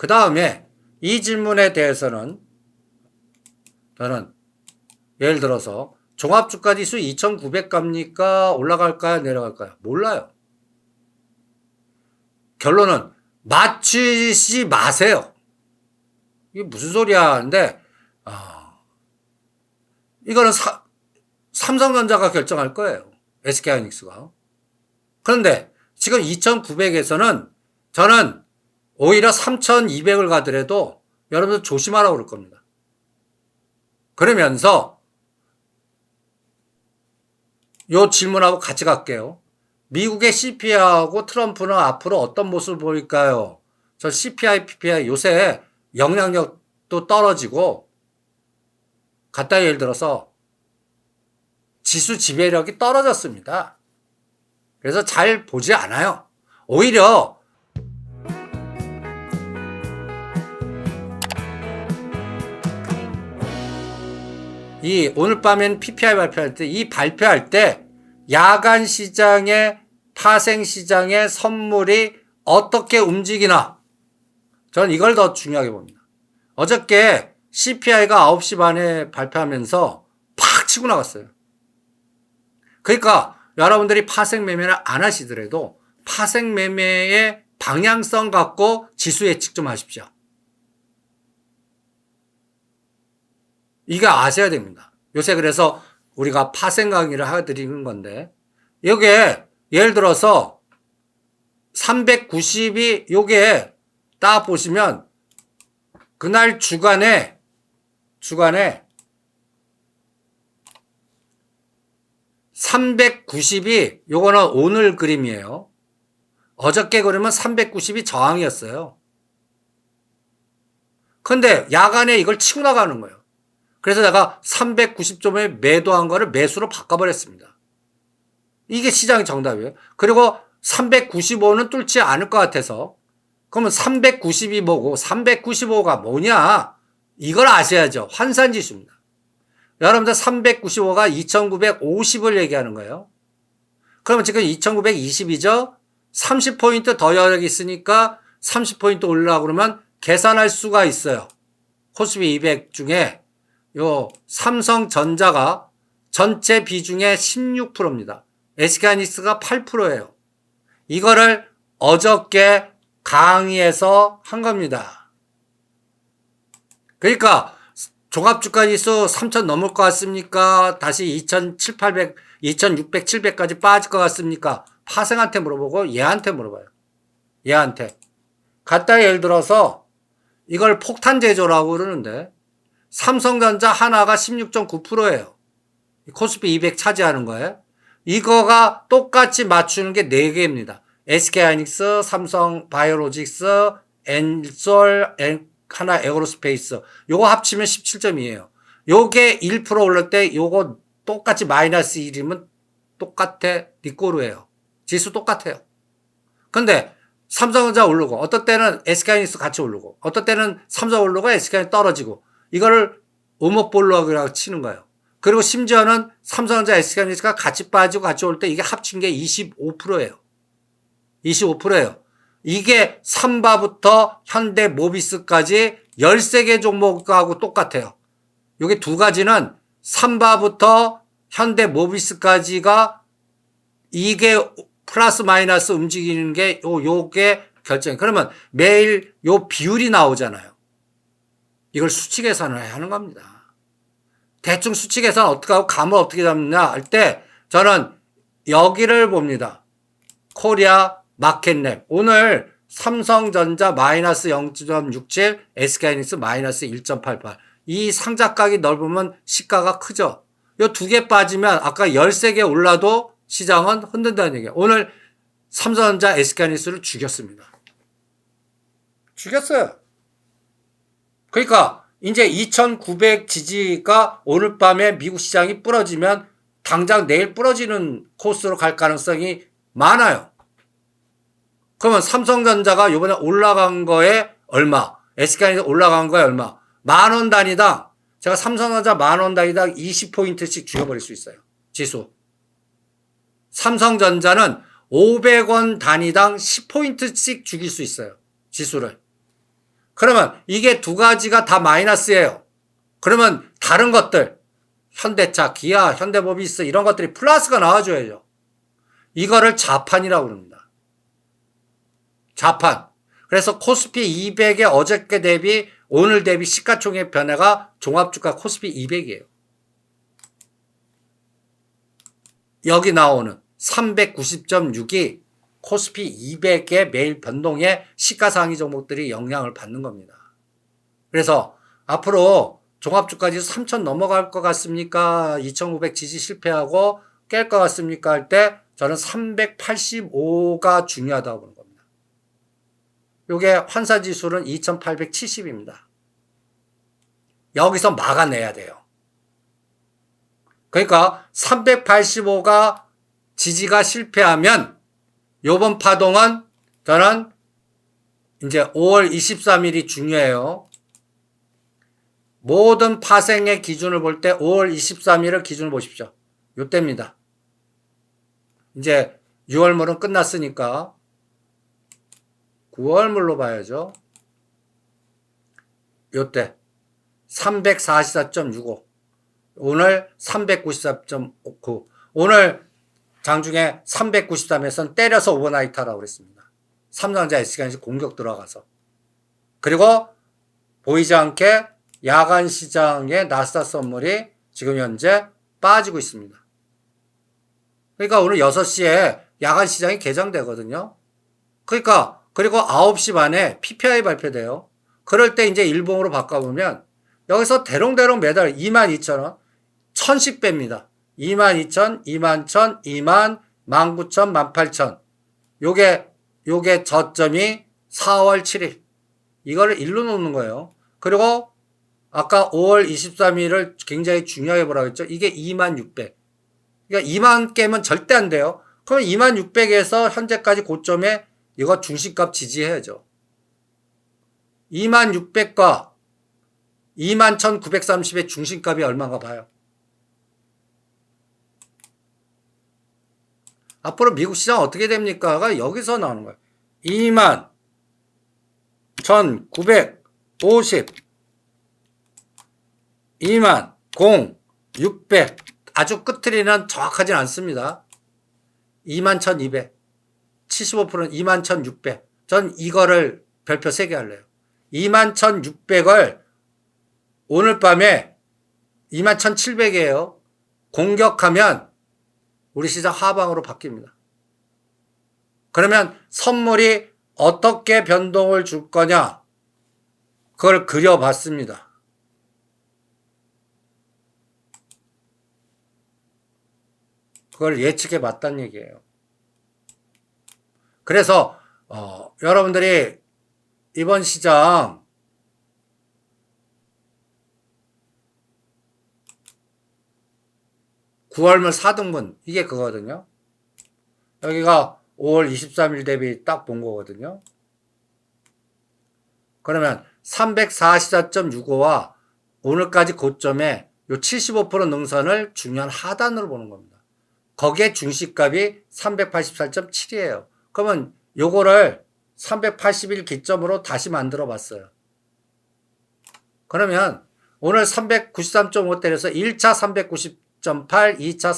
그 다음에 이 질문에 대해서는 저는 예를 들어서 종합주가지수 2900 갑니까? 올라갈까요? 내려갈까요? 몰라요. 결론은 맞추지 마세요. 이게 무슨 소리야 하는데 이거는 삼성전자가 결정할 거예요. SK하이닉스가. 그런데 지금 2900에서는 저는 오히려 3200을 가더라도 여러분들 조심하라고 그럴 겁니다. 그러면서 요 질문하고 같이 갈게요. 미국의 CPI하고 트럼프는 앞으로 어떤 모습을 보일까요? 저 CPI, PPI 요새 영향력도 떨어지고 갖다 예를 들어서 지수 지배력이 떨어졌습니다. 그래서 잘 보지 않아요. 오히려 이 오늘 밤엔 PPI 발표할 때 이 발표할 때 야간 시장의 파생 시장의 선물이 어떻게 움직이나 저는 이걸 더 중요하게 봅니다. 어저께 CPI가 9시 반에 발표하면서 팍 치고 나갔어요. 그러니까 여러분들이 파생 매매를 안 하시더라도 파생 매매의 방향성 갖고 지수 예측 좀 하십시오. 이거 아셔야 됩니다. 요새 그래서 우리가 파생 강의를 해드리는 건데 여기에 예를 들어서 390이 요게 딱 보시면 그날 주간에 390이 요거는 오늘 그림이에요. 어저께 그러면 390이 저항이었어요. 근데 야간에 이걸 치고 나가는 거예요. 그래서 내가 390점에 매도한 거를 매수로 바꿔버렸습니다. 이게 시장의 정답이에요. 그리고 395는 뚫지 않을 것 같아서 그러면 390이 뭐고 395가 뭐냐? 이걸 아셔야죠. 환산지수입니다. 여러분들 395가 2950을 얘기하는 거예요. 그러면 지금 2920이죠? 30포인트 더 여력이 있으니까 30포인트 올라가고 그러면 계산할 수가 있어요. 코스피 200 중에 요 삼성전자가 전체 비중의 16%입니다. SK하이닉스가 8%예요. 이거를 어저께 강의에서 한 겁니다. 그러니까 종합주가지수 3,000 넘을 것 같습니까? 다시 2,700, 2,600, 700까지 빠질 것 같습니까? 파생한테 물어보고 얘한테 물어봐요. 얘한테. 갖다 예를 들어서 이걸 폭탄 제조라고 그러는데 삼성전자 하나가 16.9%예요. 코스피 200 차지하는 거예요. 이거가 똑같이 맞추는 게 4개입니다. SK하이닉스, 삼성바이오로직스, 엔솔, 하나 에어로스페이스. 요거 합치면 17점이에요. 요게 1% 올릴 때 요거 똑같이 마이너스 1이면 똑같아. 니꼬르예요. 지수 똑같아요. 근데 삼성전자 오르고 어떤 때는 SK하이닉스 같이 오르고 어떤 때는 삼성 오르고 SK하이닉스 떨어지고 이거를 오목볼록이라고 치는 거예요. 그리고 심지어는 삼성전자 SK하이닉스가 같이 빠지고 같이 올 때 이게 합친 게 25%예요. 25%예요. 이게 삼바부터 현대모비스까지 13개 종목하고 똑같아요. 여기 두 가지는 삼바부터 현대모비스까지가 이게 플러스 마이너스 움직이는 게 요게 결정. 그러면 매일 요 비율이 나오잖아요. 이걸 수치 계산을 해야 하는 겁니다. 대충 수치 계산 어떻게 하고 감을 어떻게 잡느냐 할 때 저는 여기를 봅니다. 코리아 마켓랩. 오늘 삼성전자 마이너스 0.67, SK하이닉스 마이너스 1.88. 이 상자각이 넓으면 시가가 크죠. 요 두 개 빠지면 아까 13개 올라도 시장은 흔든다는 얘기예요. 오늘 삼성전자 SK하이닉스를 죽였습니다. 죽였어요. 그러니까 이제 2900 지지가 오늘 밤에 미국 시장이 부러지면 당장 내일 부러지는 코스로 갈 가능성이 많아요. 그러면 삼성전자가 이번에 올라간 거에 얼마? SK하이닉스 올라간 거에 얼마? 10,000원 단위당 제가 삼성전자 10,000원 단위당 20포인트씩 죽여버릴 수 있어요. 지수. 삼성전자는 500원 단위당 10포인트씩 죽일 수 있어요. 지수를. 그러면 이게 두 가지가 다 마이너스예요. 그러면 다른 것들, 현대차, 기아, 현대모비스 이런 것들이 플러스가 나와줘야죠. 이거를 자판이라고 합니다. 자판. 그래서 코스피 200의 어저께 대비 오늘 대비 시가총액 변화가 종합주가 코스피 200이에요. 여기 나오는 390.6이 코스피 200의 매일 변동에 시가상위 종목들이 영향을 받는 겁니다. 그래서 앞으로 종합주가지수 3,000 넘어갈 것 같습니까? 2,900 지지 실패하고 깰 것 같습니까? 할 때 저는 385가 중요하다고 보는 겁니다. 요게 환산지수는 2,870입니다. 여기서 막아내야 돼요. 그러니까 385가 지지가 실패하면 요번 파동은 저는 이제 5월 23일이 중요해요. 모든 파생의 기준을 볼 때 5월 23일을 기준을 보십시오. 요때입니다. 이제 6월물은 끝났으니까 9월물로 봐야죠. 요때 344.65 오늘 394.9 오늘 장중에 393에선 때려서 오버나이트 하라고 그랬습니다. 삼성전자 SK하이닉스 공격 들어가서. 그리고 보이지 않게 야간 시장의 나스닥 선물이 지금 현재 빠지고 있습니다. 그러니까 오늘 6시에 야간 시장이 개장되거든요. 그러니까 그리고 9시 반에 PPI 발표돼요. 그럴 때 이제 일봉으로 바꿔보면 여기서 대롱대롱 매달 22,000원 1000씩 뺍니다. 22,000, 21,000, 2만, 19,000, 18,000. 요게 저점이 4월 7일. 이거를 일로 놓는 거예요. 그리고 아까 5월 23일을 굉장히 중요하게 보라고 했죠. 이게 26,600. 그러니까 2만 깨면 절대 안 돼요. 그럼 26,600에서 현재까지 고점에 이거 중심값 지지해야죠. 26,600과 21,930의 중심값이 얼마인가 봐요. 앞으로 미국 시장 어떻게 됩니까가 여기서 나오는 거예요. 21,950 20,600 아주 끝트리는 정확하진 않습니다. 21,200 75%는 21,600 전 이거를 별표 3개 할래요. 21,600을 오늘 밤에 21,700이에요. 공격하면 우리 시장 하방으로 바뀝니다. 그러면 선물이 어떻게 변동을 줄 거냐? 그걸 그려봤습니다. 그걸 예측해 봤다는 얘기예요. 그래서 여러분들이 이번 시장 (9월물) 4등분 이게 그거거든요. 여기가 5월 23일 대비 딱 본 거거든요. 그러면 344.65와 오늘까지 고점에 요 75% 능선을 중요한 하단으로 보는 겁니다. 거기에 중시값이 384.7이에요. 그러면 요거를 381 기점으로 다시 만들어 봤어요. 그러면 오늘 393.5 때려서 1차 390.8, 2차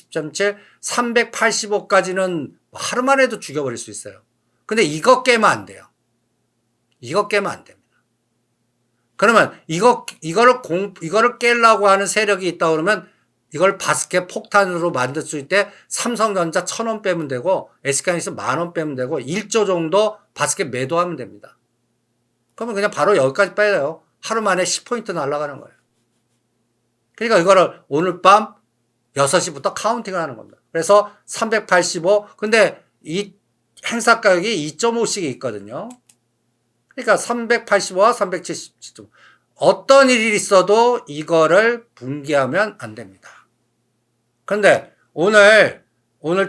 370.7, 385까지는 하루만 해도 죽여버릴 수 있어요. 근데 이거 깨면 안 돼요. 이거 깨면 안 됩니다. 그러면 이거를 깨려고 하는 세력이 있다 그러면 이걸 바스켓 폭탄으로 만들 수 있대 삼성전자 1,000원 빼면 되고 SK하이닉스 10,000원 빼면 되고 1조 정도 바스켓 매도하면 됩니다. 그러면 그냥 바로 여기까지 빼요. 하루 만에 10포인트 날아가는 거예요. 그러니까 이거를 오늘 밤 6시부터 카운팅을 하는 겁니다. 그래서 385 근데 이 행사 가격이 2.5씩이 있거든요. 그러니까 385와 370 어떤 일이 있어도 이거를 붕괴하면 안 됩니다. 그런데 오늘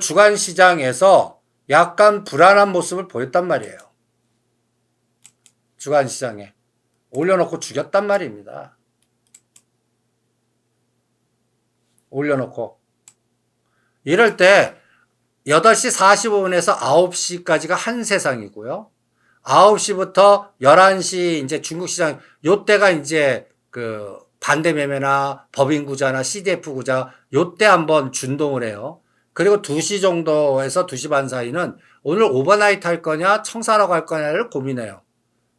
주간 시장에서 약간 불안한 모습을 보였단 말이에요. 주간 시장에 올려놓고 죽였단 말입니다. 올려놓고 이럴 때 8시 45분에서 9시까지가 한 세상이고요. 9시부터 11시 이제 중국 시장 요때가 이제 그 반대 매매나 법인 구자나 CDF 구자 요때 한번 준동을 해요. 그리고 2시 정도에서 2시 반 사이는 오늘 오버나이트 할 거냐 청산하고 할 거냐를 고민해요.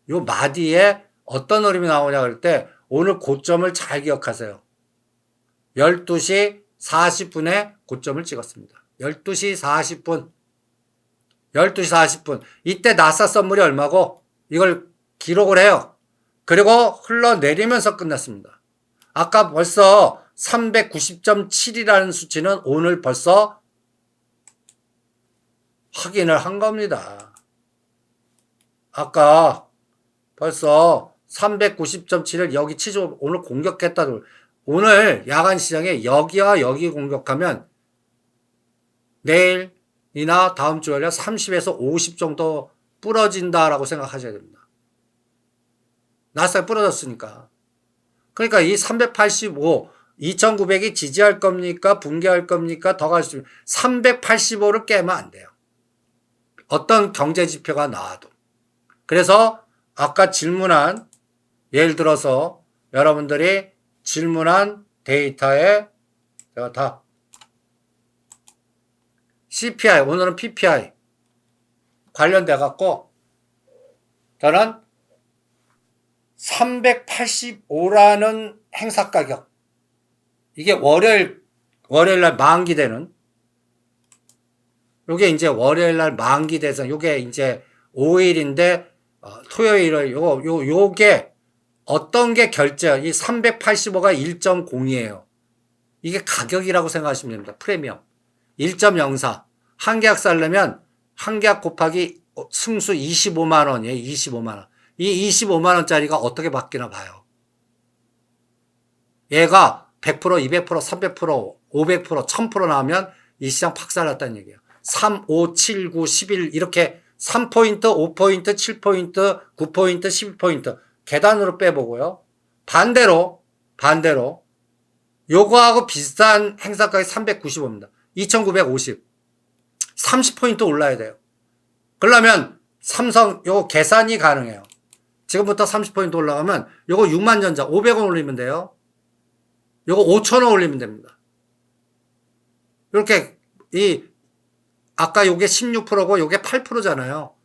요 마디에 어떤 흐름이 나오냐 그럴 때 오늘 고점을 잘 기억하세요. 12시 40분에 고점을 찍었습니다. 12시 40분. 12시 40분. 이때 나사 선물이 얼마고 이걸 기록을 해요. 그리고 흘러내리면서 끝났습니다. 아까 벌써 390.7이라는 수치는 오늘 벌써 확인을 한 겁니다. 아까 벌써 390.7을 여기 치죠. 오늘 공격했다. 오늘 야간 시장에 여기와 여기 공격하면 내일이나 다음 주에 30에서 50 정도 부러진다라고 생각하셔야 됩니다. 나스닥 부러졌으니까. 그러니까 이 385, 2900이 지지할 겁니까? 붕괴할 겁니까? 더 갈 수 있습니다. 385를 깨면 안 돼요. 어떤 경제 지표가 나와도. 그래서 아까 질문한, 예를 들어서 여러분들이 질문한 데이터에 제가 다 CPI, 오늘은 PPI 관련돼 갖고 저는 385라는 행사 가격, 이게 월요일날 만기되는, 요게 이제 월요일날 만기돼서 요게 이제 5일인데 토요일을 요게 어떤 게 결제, 이 385가 1.0이에요. 이게 가격이라고 생각하시면 됩니다. 프리미엄. 1.04. 한 계약 살려면 한 계약 곱하기 승수 25만원이에요. 25만원. 이 25만원짜리가 어떻게 바뀌나 봐요. 얘가 100%, 200%, 300%, 500%, 1000% 나오면 이 시장 박살났다는 얘기예요. 3, 5, 7, 9, 11 이렇게 3포인트, 5포인트, 7포인트, 9포인트, 11포인트 계단으로 빼보고요. 반대로 요거하고 비슷한 행사가격이 395입니다. 2950. 30포인트 올라야 돼요. 그러려면 삼성 요거 계산이 가능해요. 지금부터 30포인트 올라가면 요거 6만전자 500원 올리면 돼요. 요거 5,000원 올리면 됩니다. 이렇게 아까 요게 16%고 요게 8%잖아요.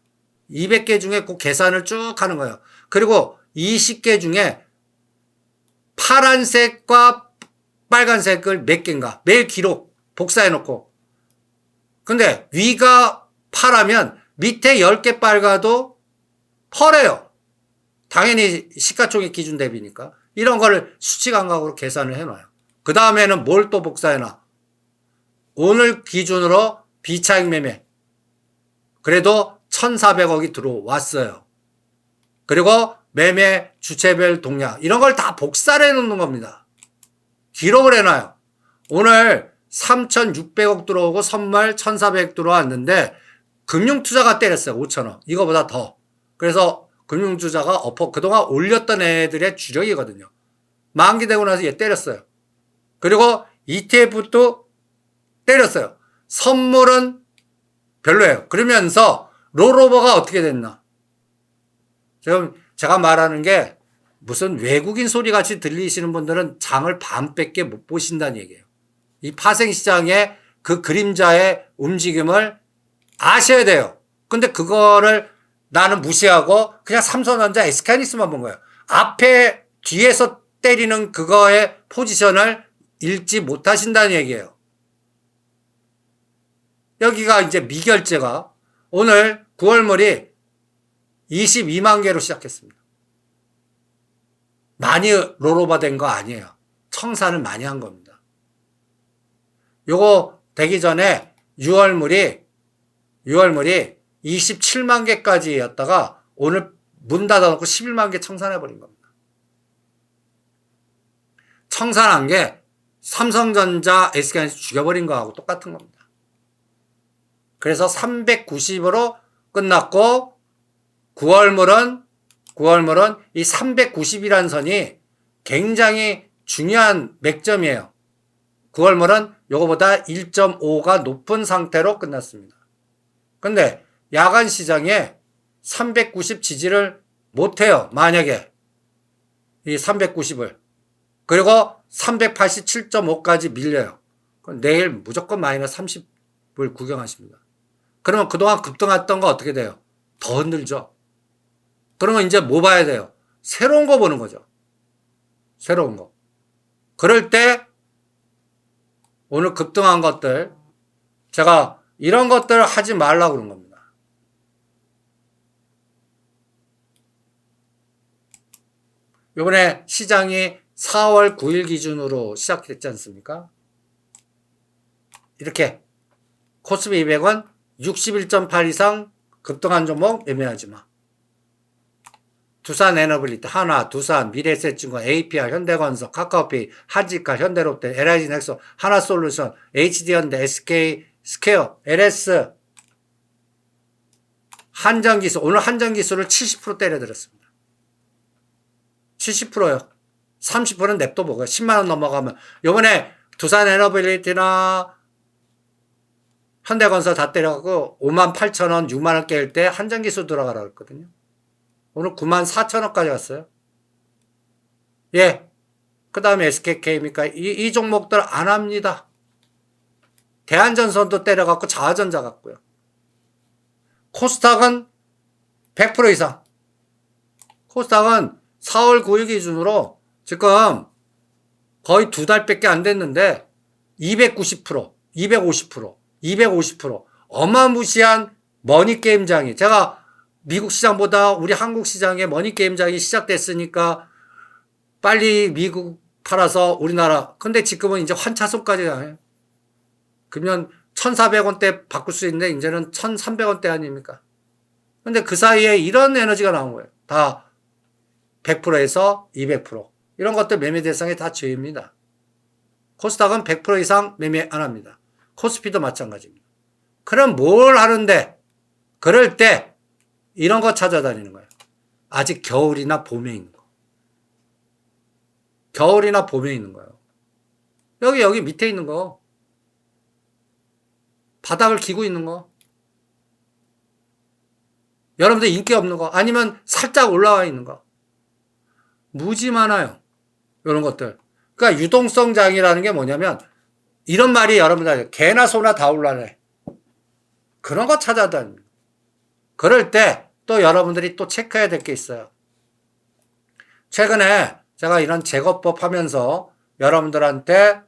200개 중에 그 계산을 쭉 하는 거예요. 그리고 20개 중에 파란색과 빨간색을 몇 개인가 매일 기록 복사해 놓고, 근데 위가 파라면 밑에 10개 빨가도 펄해요. 당연히 시가총액 기준 대비니까. 이런 거를 수치 감각으로 계산을 해놔요. 그 다음에는 뭘 또 복사해놔. 오늘 기준으로 비차익 매매 그래도 1,400억이 들어왔어요. 그리고 매매 주체별 동향 이런 걸 다 복사를 해놓는 겁니다. 기록을 해놔요. 오늘 3,600억 들어오고 선물 1,400억 들어왔는데 금융투자가 때렸어요. 5,000원. 이거보다 더. 그래서 금융투자가 그동안 올렸던 애들의 주력이거든요. 만기되고 나서 얘 때렸어요. 그리고 ETF도 때렸어요. 선물은 별로예요. 그러면서 롤오버가 어떻게 됐나. 지금 제가 말하는 게 무슨 외국인 소리 같이 들리시는 분들은 장을 반밖에 못 보신다는 얘기예요. 이 파생시장의 그 그림자의 움직임을 아셔야 돼요. 근데 그거를 나는 무시하고 그냥 삼성전자 SK하이닉스만 본 거예요. 앞에 뒤에서 때리는 그거의 포지션을 읽지 못하신다는 얘기예요. 여기가 이제 미결제가 오늘 9월물이 22만 개로 시작했습니다. 많이 롤오버 된 거 아니에요. 청산을 많이 한 겁니다. 요거 되기 전에 6월물이 27만 개까지였다가 오늘 문 닫아놓고 11만 개 청산해버린 겁니다. 청산한 게 삼성전자, SK하이닉스 죽여버린 거하고 똑같은 겁니다. 그래서 390으로 끝났고 9월물은 이 390이라는 선이 굉장히 중요한 맥점이에요. 9월물은 요거보다 1.5가 높은 상태로 끝났습니다. 근데 야간 시장에 390 지지를 못해요. 만약에 이 390을. 그리고 387.5까지 밀려요. 그럼 내일 무조건 마이너스 30을 구경하십니다. 그러면 그동안 급등했던 거 어떻게 돼요? 더 흔들죠. 그러면 이제 뭐 봐야 돼요? 새로운 거 보는 거죠. 새로운 거. 그럴 때 오늘 급등한 것들, 제가 이런 것들을 하지 말라고 그런 겁니다. 이번에 시장이 4월 9일 기준으로 시작됐지 않습니까? 이렇게 코스피 200은 61.8 이상 급등한 종목 매매하지 마. 두산 에너빌리티, 하나, 두산, 미래에셋증권, APR, 현대건설, 카카오페이, 한지칼, 현대롯데, LIG넥소, 하나솔루션, HD현대, SK 스퀘어, LS, 한전기술. 오늘 한전기술을 70% 때려들었습니다. 70%요. 30%는 냅둬보고요. 10만원 넘어가면. 요번에 두산 에너빌리티나 현대건설 다 때려갖고 58,000원, 6만원 깰 때 한전기술 들어가라고 했거든요. 오늘 94,000원까지 갔어요. 예. 그 다음에 SKK입니까? 이 종목들 안 합니다. 대한전선도 때려갖고 자화전자 같고요. 코스닥은 100% 이상. 코스닥은 4월 9일 기준으로 지금 거의 2달밖에 안 됐는데 290%, 250%, 250% 어마무시한 머니게임장이, 제가 미국 시장보다 우리 한국 시장의 머니게임장이 시작됐으니까 빨리 미국 팔아서 우리나라, 근데 지금은 이제 환차손까지 가요. 그러면 1,400원대 바꿀 수 있는데 이제는 1,300원대 아닙니까? 근데 그 사이에 이런 에너지가 나온 거예요. 다 100%에서 200%. 이런 것들 매매 대상이 다 저희입니다. 코스닥은 100% 이상 매매 안 합니다. 코스피도 마찬가지입니다. 그럼 뭘 하는데? 그럴 때 이런 거 찾아다니는 거예요. 아직 겨울이나 봄에 있는 거. 겨울이나 봄에 있는 거예요. 여기 밑에 있는 거. 바닥을 기고 있는 거. 여러분들 인기 없는 거. 아니면 살짝 올라와 있는 거. 무지 많아요. 이런 것들. 그러니까 유동성장이라는 게 뭐냐면 이런 말이 여러분들 개나 소나 다 올라네. 그런 거 찾아다닙니다. 그럴 때 또 여러분들이 또 체크해야 될 게 있어요. 최근에 제가 이런 제거법 하면서 여러분들한테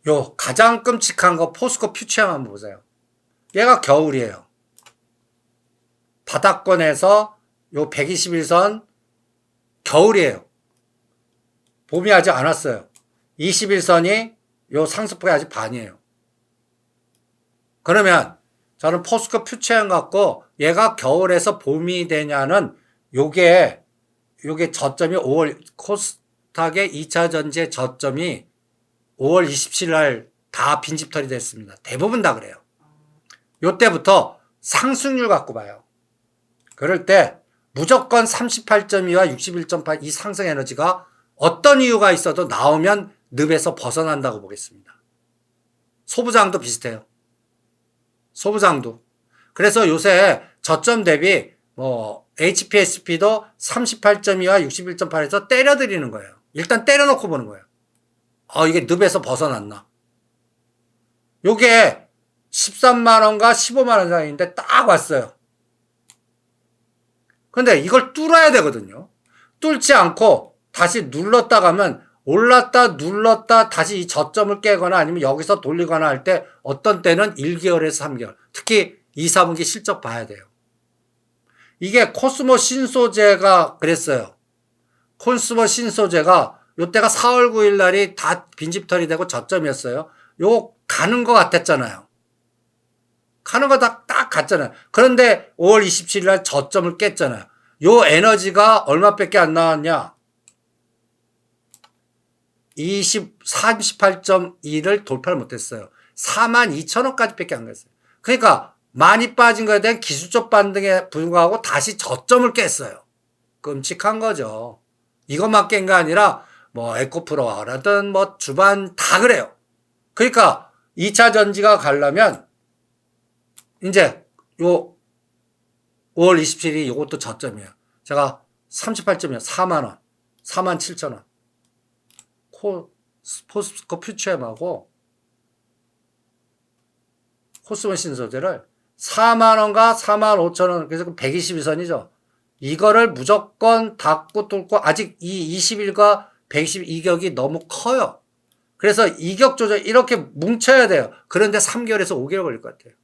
요 가장 끔찍한 거 포스코 퓨처 한번 보세요. 얘가 겨울이에요. 바닥권에서 요 121선 겨울이에요. 봄이 아직 안 왔어요. 21선이 요 상승폭이 아직 반이에요. 그러면 저는 포스코 퓨처형 갖고 얘가 겨울에서 봄이 되냐는 요게 저점이 5월 코스닥의 2차 전지의 저점이 5월 27일 날 다 빈집털이 됐습니다. 대부분 다 그래요. 요때부터 상승률 갖고 봐요. 그럴 때 무조건 38.2와 61.8 이 상승 에너지가 어떤 이유가 있어도 나오면 늪에서 벗어난다고 보겠습니다. 소부장도 비슷해요. 소부장도. 그래서 요새 저점 대비 HPSP도 38.2와 61.8에서 때려드리는 거예요. 일단 때려놓고 보는 거예요. 이게 늪에서 벗어났나. 요게 13만원과 15만원 사이인데 딱 왔어요. 근데 이걸 뚫어야 되거든요. 뚫지 않고 다시 눌렀다 가면 올랐다 눌렀다 다시 이 저점을 깨거나 아니면 여기서 돌리거나 할 때 어떤 때는 1개월에서 3개월. 특히 2, 3분기 실적 봐야 돼요. 이게 코스모 신소재가 그랬어요. 코스모 신소재가 요때가 4월 9일 날이 다 빈집털이 되고 저점이었어요. 요 가는 것 같았잖아요. 가는 거 딱 갔잖아요. 그런데 5월 27일 날 저점을 깼잖아요. 요 에너지가 얼마밖에 안 나왔냐? 38.2를 돌파를 못했어요. 42,000원까지 밖에 안 갔어요. 그러니까 많이 빠진 거에 대한 기술적 반등에 불구하고 다시 저점을 깼어요. 끔찍한 거죠. 이것만 깬 게 아니라 에코프로라든 주반 다 그래요. 그러니까 2차 전지가 가려면 이제 요 5월 27일이 요것도 저점이에요. 제가 38점이요. 4만원. 47,000원. 포스코 퓨처엠하고 코스모 신소재를 4만원과 45,000원, 그래서 122선이죠. 이거를 무조건 닫고 뚫고, 아직 이 20일과 120 이격이 너무 커요. 그래서 이격 조절 이렇게 뭉쳐야 돼요. 그런데 3개월에서 5개월 걸릴 것 같아요.